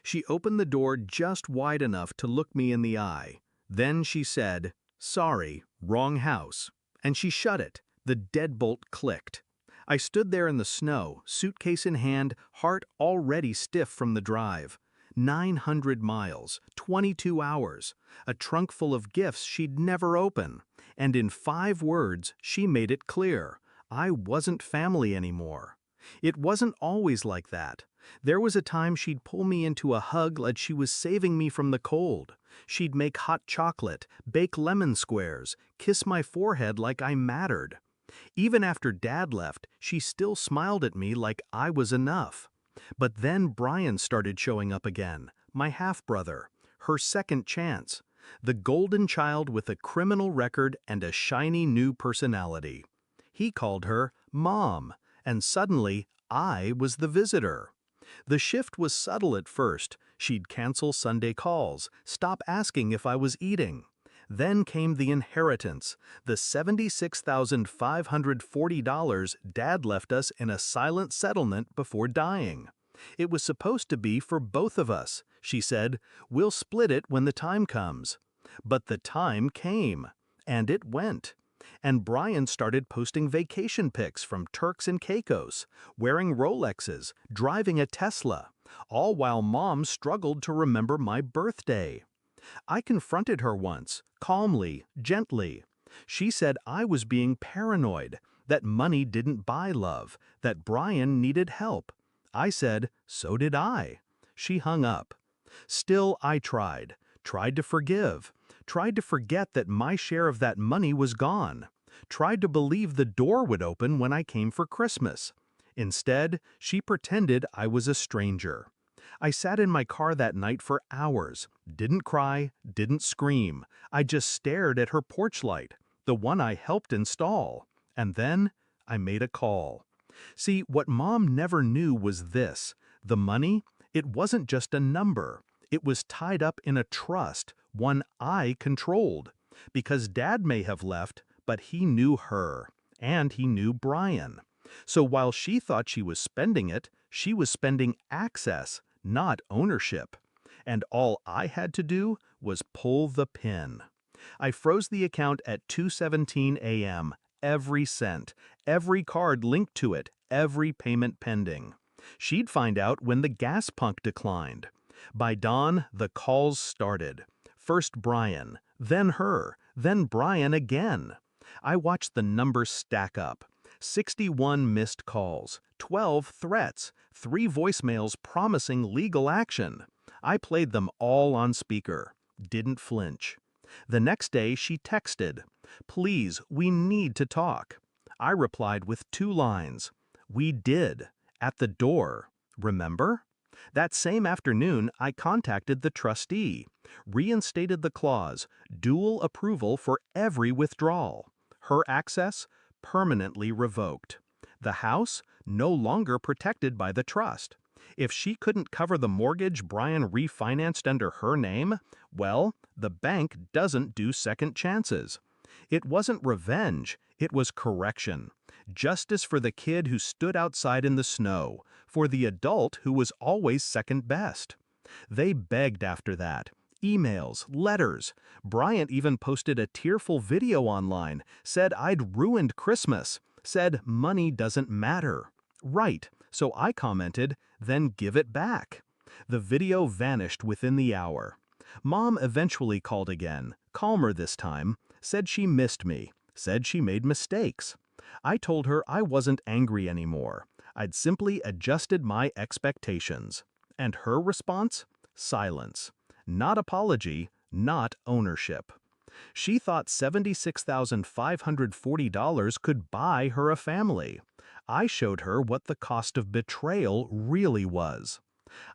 She opened the door just wide enough to look me in the eye. Then she said, "Sorry, wrong house." And she shut it. The deadbolt clicked. I stood there in the snow, suitcase in hand, heart already stiff from the drive. 900 miles, 22 hours, a trunk full of gifts she'd never open. And in 5 words, she made it clear. I wasn't family anymore. It wasn't always like that. There was a time she'd pull me into a hug like she was saving me from the cold. She'd make hot chocolate, bake lemon squares, kiss my forehead like I mattered. Even after Dad left, she still smiled at me like I was enough. But then Brian started showing up again, my half-brother, her second chance, the golden child with a criminal record and a shiny new personality. He called her Mom, and suddenly I was the visitor. The shift was subtle at first. She'd cancel Sunday calls, stop asking if I was eating. Then came the inheritance, the $76,540 Dad left us in a silent settlement before dying. It was supposed to be for both of us. She said, "We'll split it when the time comes." But the time came, and it went. And Brian started posting vacation pics from Turks and Caicos, wearing Rolexes, driving a Tesla, all while Mom struggled to remember my birthday. I confronted her once, calmly, gently. She said I was being paranoid, that money didn't buy love, that Brian needed help. I said, so did I. She hung up. Still, I tried to forgive, tried to forget that my share of that money was gone, tried to believe the door would open when I came for Christmas. Instead, she pretended I was a stranger. I sat in my car that night for hours, didn't cry, didn't scream. I just stared at her porch light, the one I helped install. And then I made a call. See, what Mom never knew was this: the money, it wasn't just a number. It was tied up in a trust, one I controlled. Because Dad may have left, but he knew her, and he knew Brian. So while she thought she was spending it, she was spending access, not ownership. And all I had to do was pull the pin. I froze the account at 2:17 a.m., every cent, every card linked to it, every payment pending. She'd find out when the gas pump declined. By dawn, the calls started. First Brian, then her, then Brian again. I watched the numbers stack up. 61 missed calls, 12 threats, 3 voicemails promising legal action. I played them all on speaker. Didn't flinch. The next day she texted, "Please, we need to talk." I replied with 2 lines. "We did. At the door. Remember?" That same afternoon, I contacted the trustee, reinstated the clause, dual approval for every withdrawal. Her access, permanently revoked. The house, no longer protected by the trust. If she couldn't cover the mortgage Brian refinanced under her name, well, the bank doesn't do second chances. It wasn't revenge, it was correction. Justice for the kid who stood outside in the snow, for the adult who was always second best. They begged after that. Emails, letters. Bryant even posted a tearful video online, said I'd ruined Christmas, said money doesn't matter. Right, so I commented, then give it back. The video vanished within the hour. Mom eventually called again, calmer this time, said she missed me, said she made mistakes. I told her I wasn't angry anymore. I'd simply adjusted my expectations. And her response? Silence. Not apology, not ownership. She thought $76,540 could buy her a family. I showed her what the cost of betrayal really was.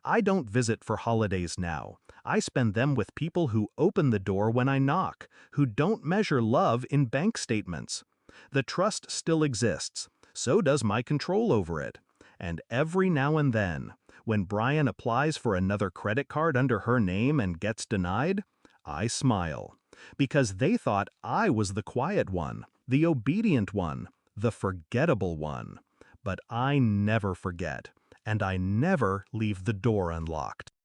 I don't visit for holidays now. I spend them with people who open the door when I knock, who don't measure love in bank statements. The trust still exists. So does my control over it. And every now and then, when Brian applies for another credit card under her name and gets denied, I smile. Because they thought I was the quiet one, the obedient one, the forgettable one. But I never forget, and I never leave the door unlocked.